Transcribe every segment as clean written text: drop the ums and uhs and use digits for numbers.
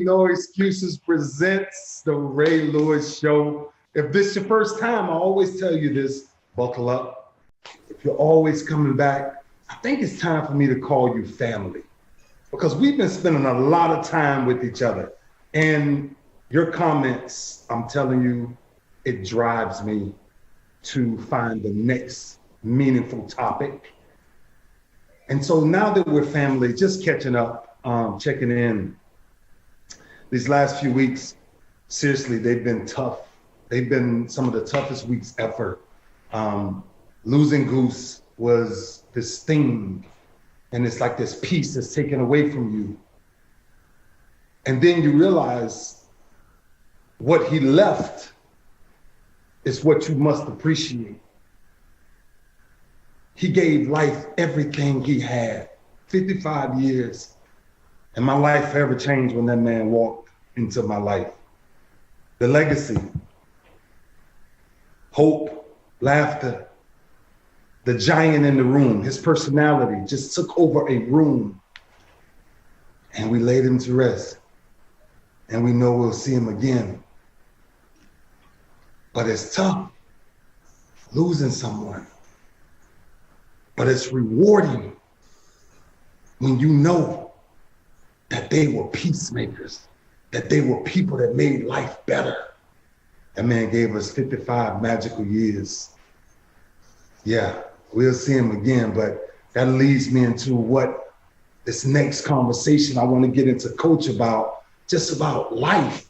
No Excuses presents the Ray Lewis Show. If this is your first time, I always tell you this, buckle up. If you're always coming back, I think it's time for me to call you family, because we've been spending a lot of time with each other. And your comments, I'm telling you, it drives me to find the next meaningful topic. And so now that we're family, just catching up, checking in. These last few weeks, seriously, they've been tough. They've been some of the toughest weeks ever. Losing Goose was this thing, and it's like this piece that's taken away from you. And then you realize what he left is what you must appreciate. He gave life everything he had, 55 years. And my life forever changed when that man walked into my life. The legacy, hope, laughter, the giant in the room, his personality just took over a room. And we laid him to rest. And we know we'll see him again. But it's tough losing someone. But it's rewarding when you know that they were peacemakers, that they were people that made life better. That man gave us 55 magical years. Yeah, we'll see him again, but that leads me into what this next conversation I want to get into Coach about, just about life.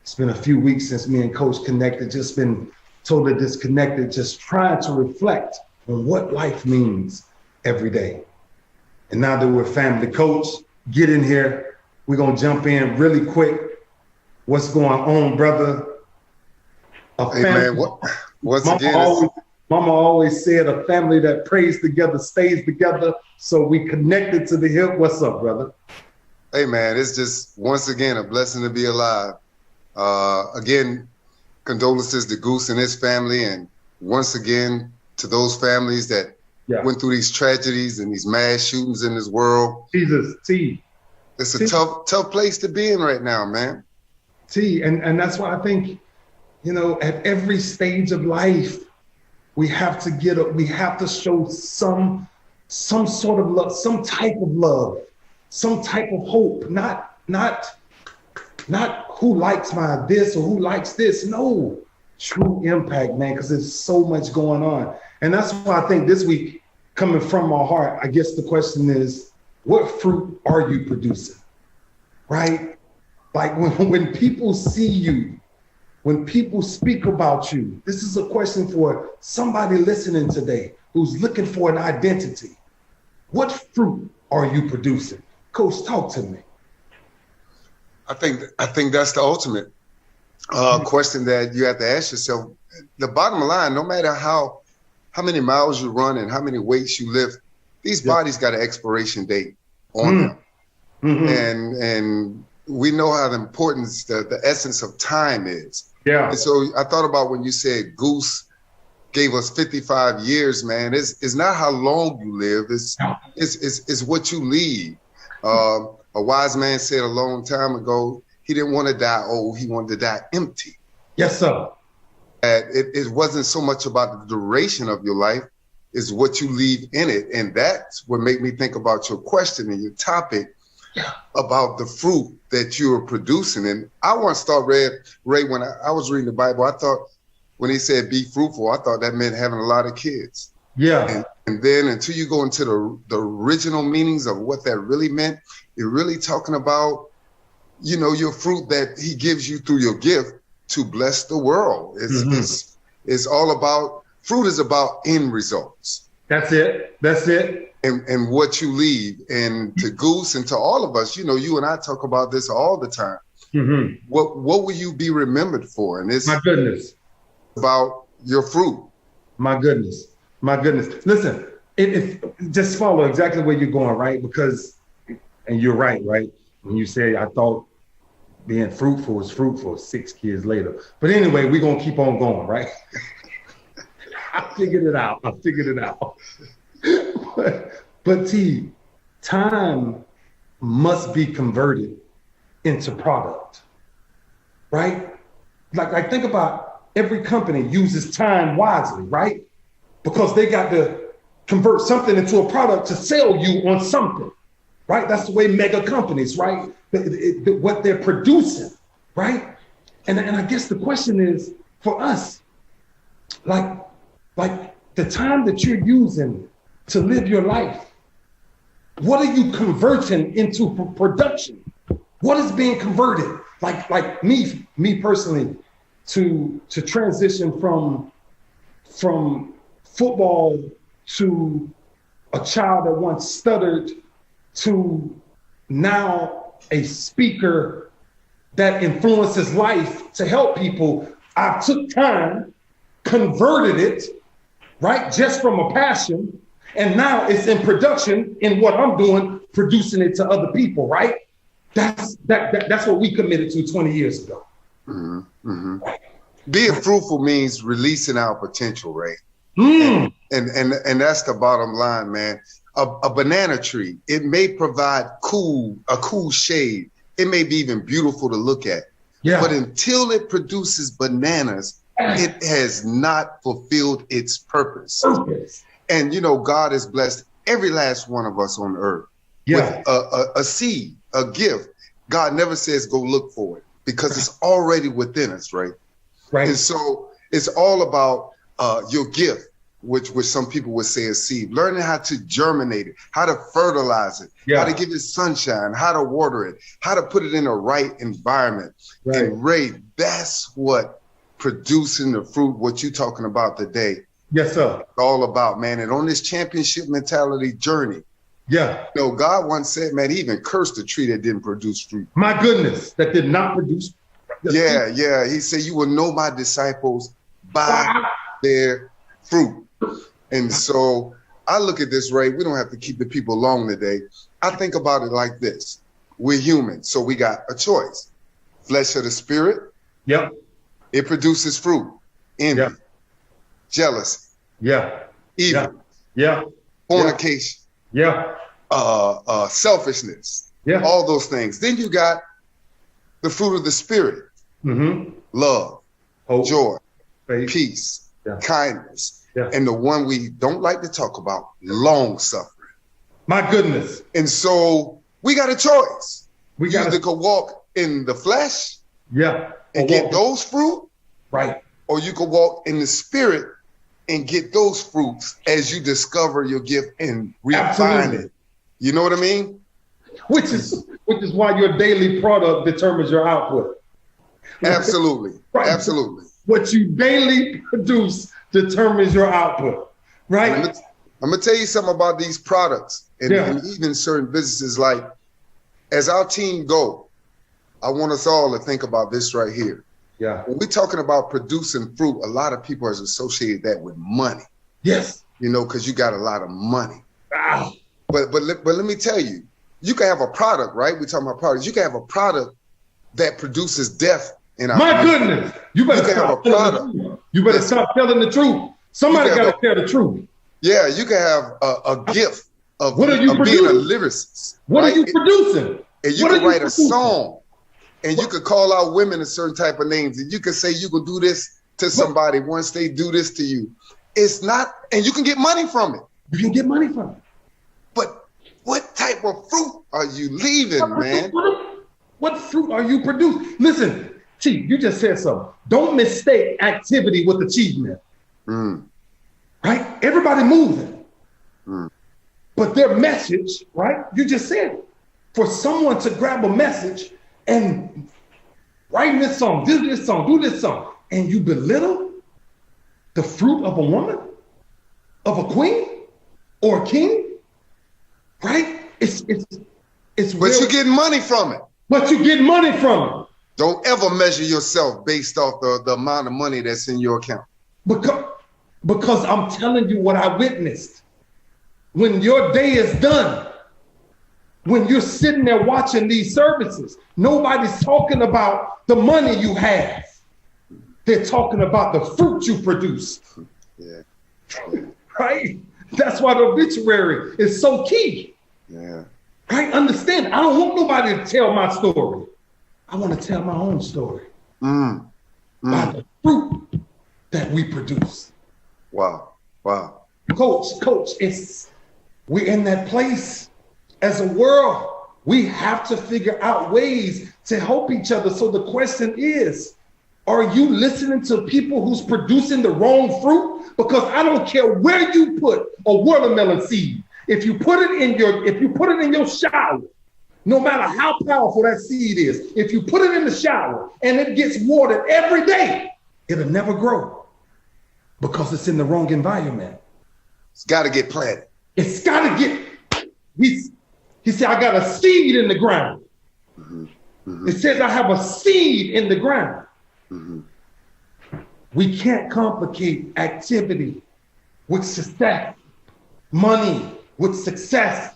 It's been a few weeks since me and Coach connected, just been totally disconnected, just trying to reflect on what life means every day. And now that we're family, Coach, get in here. We're gonna jump in really quick. What's going on, brother? Hey man, Mama always said a family that prays together stays together. So we connected to the hip. What's up, brother? Hey man, it's just once again a blessing to be alive. Again, condolences to Goose and his family, and once again to those families that went through these tragedies and these mass shootings in this world. Jesus, T. It's a tough place to be in right now, man. T, and that's why I think, you know, at every stage of life, we have to show some sort of love, some type of love, some type of hope, not who likes my this or who likes this. No, true impact, man, because there's so much going on. And that's why I think this week, coming from my heart, I guess the question is, what fruit are you producing, right? Like when people see you, when people speak about you, this is a question for somebody listening today who's looking for an identity. What fruit are you producing? Coach, talk to me. I think that's the ultimate question that you have to ask yourself. The bottom line, no matter how many miles you run and how many weights you lift, these bodies got an expiration date on them. Mm-hmm. And we know how the importance, the essence of time is. Yeah. And so I thought about when you said Goose gave us 55 years, man. It's not how long you live, it's what you leave. A wise man said a long time ago, he didn't want to die old, he wanted to die empty. Yes, sir. It wasn't so much about the duration of your life, it's what you leave in it. And that's what made me think about your question and your topic about the fruit that you are producing. And I want to start, Ray, when I was reading the Bible, I thought when he said be fruitful, I thought that meant having a lot of kids. Yeah. And then until you go into the original meanings of what that really meant, you're really talking about, you know, your fruit that he gives you through your gift to bless the world. It's all about, fruit is about end results. That's it. And what you leave. And to Goose and to all of us, you know, you and I talk about this all the time. Mm-hmm. What will you be remembered for? And it's my goodness about your fruit. My goodness. Listen, it just follow exactly where you're going, right? Because, and you're right? When you say I thought being fruitful was fruitful 6 years later. But anyway, we're gonna keep on going, right? I figured it out. But T, time must be converted into product, right? Like think about every company uses time wisely, right? Because they got to convert something into a product to sell you on something, right? That's the way mega companies, right? What they're producing, right? And I guess the question is for us, like the time that you're using to live your life, what are you converting into production? What is being converted? Like me personally, to transition from football to a child that once stuttered to now a speaker that influences life to help people. I took time, converted it, right, just from a passion, and now it's in production in what I'm doing, producing it to other people, right? That's what we committed to 20 years ago. Mm-hmm. Mm-hmm. Being fruitful means releasing our potential, right? And that's the bottom line, man. A banana tree, it may provide a cool shade. It may be even beautiful to look at. Yeah. But until it produces bananas, it has not fulfilled its purpose. And you know, God has blessed every last one of us on earth with a seed, a gift. God never says go look for it because it's already within us, right? Right. And so it's all about your gift, which some people would say is seed. Learning how to germinate it, how to fertilize it, how to give it sunshine, how to water it, how to put it in a right environment. Right. And Ray, that's what producing the fruit, what you're talking about today. Yes, sir. All about, man. And on this championship mentality journey, you know, God once said, man, he even cursed the tree that didn't produce fruit. My goodness, that did not produce fruit. Yeah. He said, you will know my disciples by their fruit. And so I look at this, Ray, we don't have to keep the people long today. I think about it like this. We're human, so we got a choice. Flesh of the spirit. Yep. It produces fruit. Envy. Jealousy. Yeah. Evil. Yeah. Fornication. Yeah. Selfishness. Yeah. All those things. Then you got the fruit of the spirit. Mm-hmm. Love, hope, joy, faith, peace, kindness, and the one we don't like to talk about, long suffering. My goodness. And so we got a choice. We got to go walk in the flesh, and get those fruit, right? Or you could walk in the spirit and get those fruits as you discover your gift and refine it. You know what I mean? Which is why your daily product determines your output. Absolutely. Right. Absolutely. What you daily produce determines your output, right? I'm going to tell you something about these products and even certain businesses. Like, as our team go, I want us all to think about this right here. Yeah. When we're talking about producing fruit, a lot of people has associated that with money. Yes. You know, because you got a lot of money. Ah. But let me tell you, you can have a product, right? We're talking about products. You can have a product that produces death in our goodness. You better stop telling the truth. You better stop telling the truth. Somebody got to tell the truth. Yeah, you can have a gift of, what are you of being a lyricist. What are you producing? And you can write a song, and you could call out women a certain type of names, and you can say you can do this to somebody once they do this to you. It's not, and you can get money from it. You can get money from it. But what type of fruit are you leaving, man? What fruit are you producing? Listen, Chief, you just said something. Don't mistake activity with achievement. Right? Everybody moving. But their message, right? You just said it. For someone to grab a message and write this song, do this song, and you belittle the fruit of a woman, of a queen, or a king, right? It's but you're getting money from it. But you get money from it. Don't ever measure yourself based off the amount of money that's in your account. Because I'm telling you what I witnessed. When your day is done, when you're sitting there watching these services, nobody's talking about the money you have. They're talking about the fruit you produce. Yeah. Right? That's why the obituary is so key. Yeah. Right? Understand, I don't want nobody to tell my story. I want to tell my own story Mm. by the fruit that we produce. Wow. Wow. Coach, we're in that place as a world. We have to figure out ways to help each other. So the question is, are you listening to people who's producing the wrong fruit? Because I don't care where you put a watermelon seed. If you put it in your shower, no matter how powerful that seed is, if you put it in the shower and it gets watered every day, it'll never grow because it's in the wrong environment. It's got to get planted. It's got to get, he said, I got a seed in the ground. Mm-hmm. Mm-hmm. It says I have a seed in the ground. Mm-hmm. We can't complicate activity with success, money with success.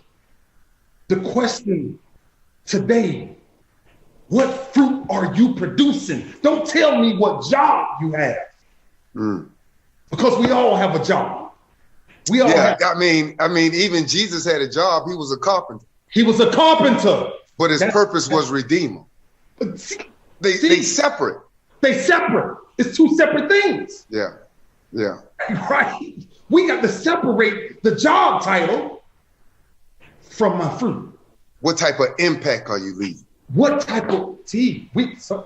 The question today, what fruit are you producing? Don't tell me what job you have. Because we all have a job. We all have. I mean, even Jesus had a job. He was a carpenter. He was a carpenter. But his purpose was redeemer. They separate. They separate. It's two separate things. Yeah. Yeah. Right. We got to separate the job title from my fruit. What type of impact are you leaving? What type of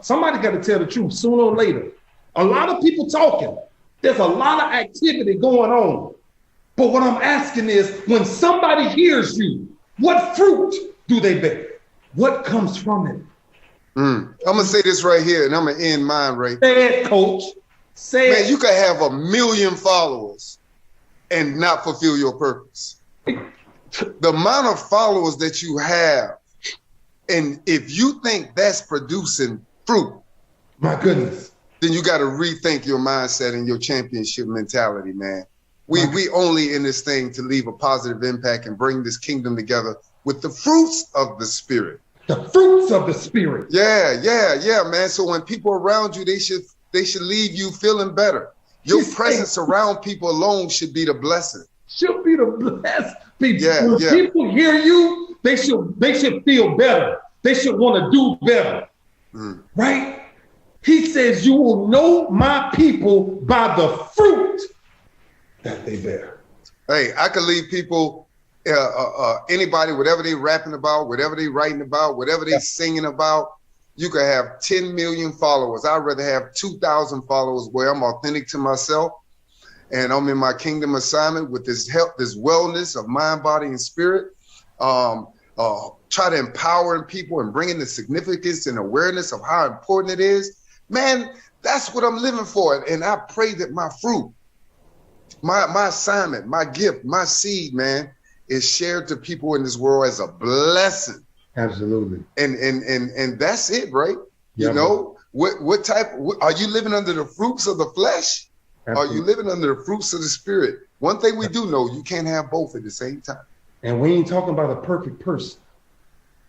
somebody got to tell the truth sooner or later. A lot of people talking. There's a lot of activity going on. But what I'm asking is, when somebody hears you, what fruit do they bear? What comes from it? I'm going to say this right here, and I'm going to end mine right there. Say it, coach. Say it. Man, you could have 1 million followers and not fulfill your purpose. The amount of followers that you have, and if you think that's producing fruit, my goodness, then you got to rethink your mindset and your championship mentality, man. We only in this thing to leave a positive impact and bring this kingdom together with the fruits of the Spirit. The fruits of the Spirit. Yeah, man. So when people around you, they should leave you feeling better. Your presence around people alone should be the blessing. Should be the blessed. When Yeah. people hear you, they should feel better. They should want to do better. Right? He says, you will know my people by the fruit that they bear. Hey, I could leave people, anybody, whatever they rapping about, whatever they writing about, whatever they singing about, you could have 10 million followers. I'd rather have 2,000 followers where I'm authentic to myself and I'm in my kingdom assignment with this health, this wellness of mind, body, and spirit. Try to empower people and bringing the significance and awareness of how important it is. Man, that's what I'm living for. And I pray that my fruit, my assignment, my gift, my seed, man, is shared to people in this world as a blessing. Absolutely. And that's it, right? Yeah, you know, what type, are you living under the fruits of the flesh? Absolutely. Are you living under the fruits of the Spirit? One thing we do know, you can't have both at the same time. And we ain't talking about a perfect person.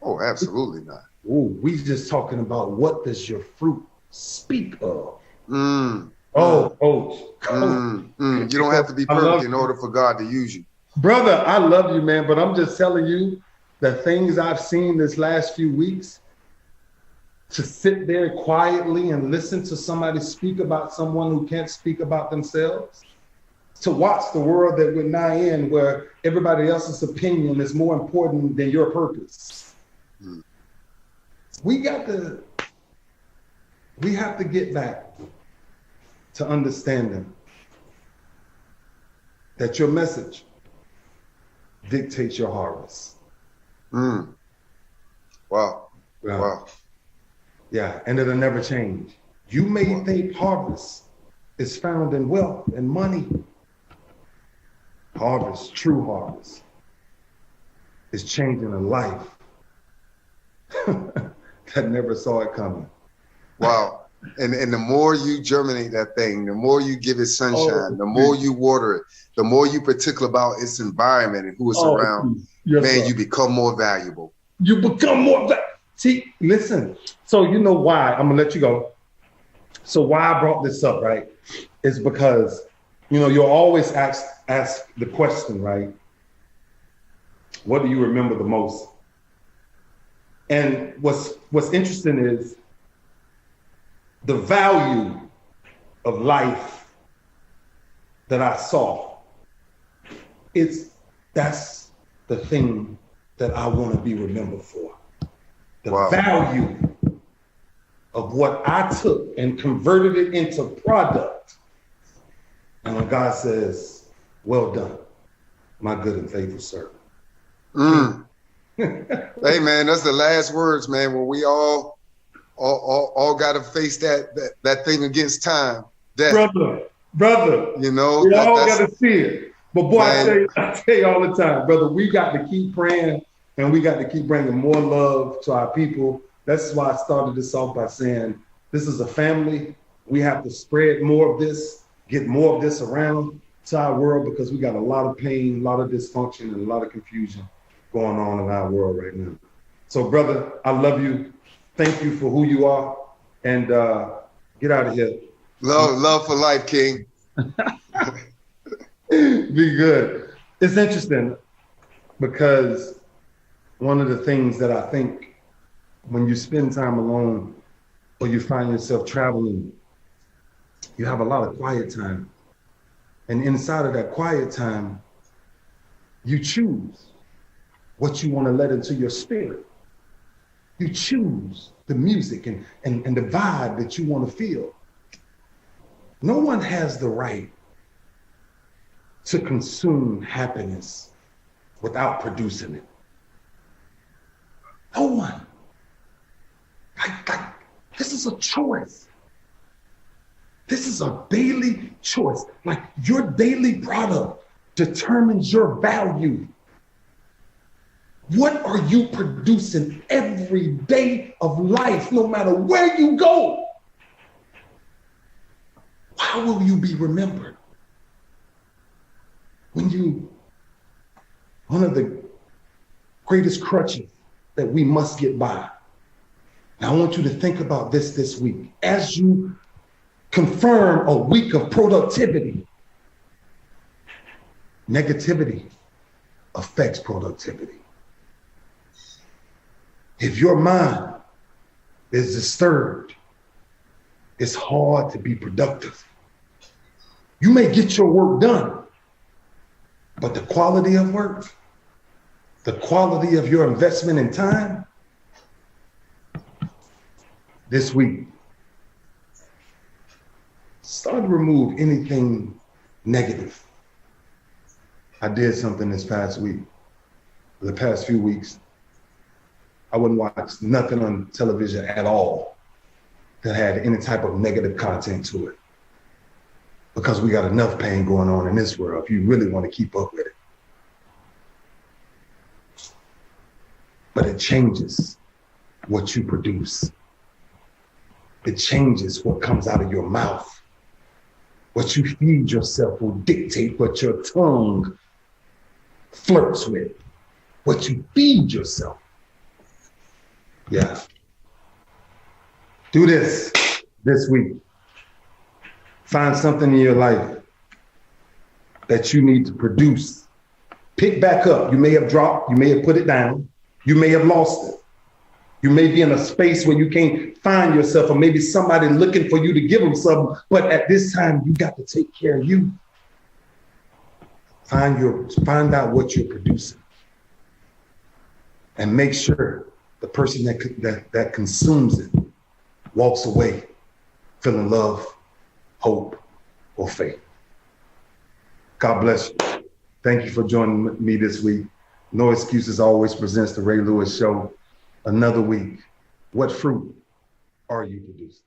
Oh, absolutely not. Ooh, we just talking about what does your fruit speak of. You don't have to be perfect in order for God to use you. Brother, I love you, man, but I'm just telling you the things I've seen this last few weeks, to sit there quietly and listen to somebody speak about someone who can't speak about themselves, to watch the world that we're now in where everybody else's opinion is more important than your purpose. We have to get back to understanding that your message dictates your harvest. Wow. Yeah, and it'll never change. You may think harvest is found in wealth and money. Harvest, true harvest, is changing a life that never saw it coming. Wow. And the more you germinate that thing, the more you give it sunshine, the more you water it, the more you particular about its environment and who it's around, man, you become more valuable. You become more valuable. See, listen. So you know why, I'm gonna let you go. So why I brought this up, right, is because, you know, you'll always ask the question, right? What do you remember the most? And what's interesting is the value of life that I saw, that's the thing that I want to be remembered for. The value of what I took and converted it into product. And when God says, well done, my good and faithful servant. Hey man, that's the last words, man. When we all got to face that thing against time. Death. Brother, you know, we all got to see it. But boy, man, I tell you all the time, brother, we got to keep praying and we got to keep bringing more love to our people. That's why I started this off by saying, this is a family. We have to spread more of this, get more of this around to our world, because we got a lot of pain, a lot of dysfunction, and a lot of confusion going on in our world right now. So brother, I love you. Thank you for who you are, and get out of here. Love for life, King. Be good. It's interesting because one of the things that I think when you spend time alone or you find yourself traveling, you have a lot of quiet time. And inside of that quiet time, you choose what you want to let into your spirit. You choose the music and the vibe that you want to feel. No one has the right to consume happiness without producing it. No one. Like, this is a choice. This is a daily choice. Like, your daily product determines your value. What are you producing every day of life, no matter where you go? How will you be remembered? One of the greatest crutches that we must get by. Now, I want you to think about this week. As you confirm a week of productivity, negativity affects productivity. If your mind is disturbed, it's hard to be productive. You may get your work done, but the quality of work, the quality of your investment in time, this week, start to remove anything negative. I did something this past week, the past few weeks. I wouldn't watch nothing on television at all that had any type of negative content to it, because we got enough pain going on in this world if you really want to keep up with it. But it changes what you produce. It changes what comes out of your mouth. What you feed yourself will dictate what your tongue flirts with. What you feed yourself. Yeah. Do this week. Find something in your life that you need to produce. Pick back up. You may have dropped, you may have put it down, you may have lost it. You may be in a space where you can't find yourself, or maybe somebody looking for you to give them something, but at this time you got to take care of you. Find out what you're producing, and make sure the person that consumes it walks away feeling love, hope, or faith. God bless you. Thank you for joining me this week. No Excuses always presents the Ray Lewis Show. Another week. What fruit are you producing?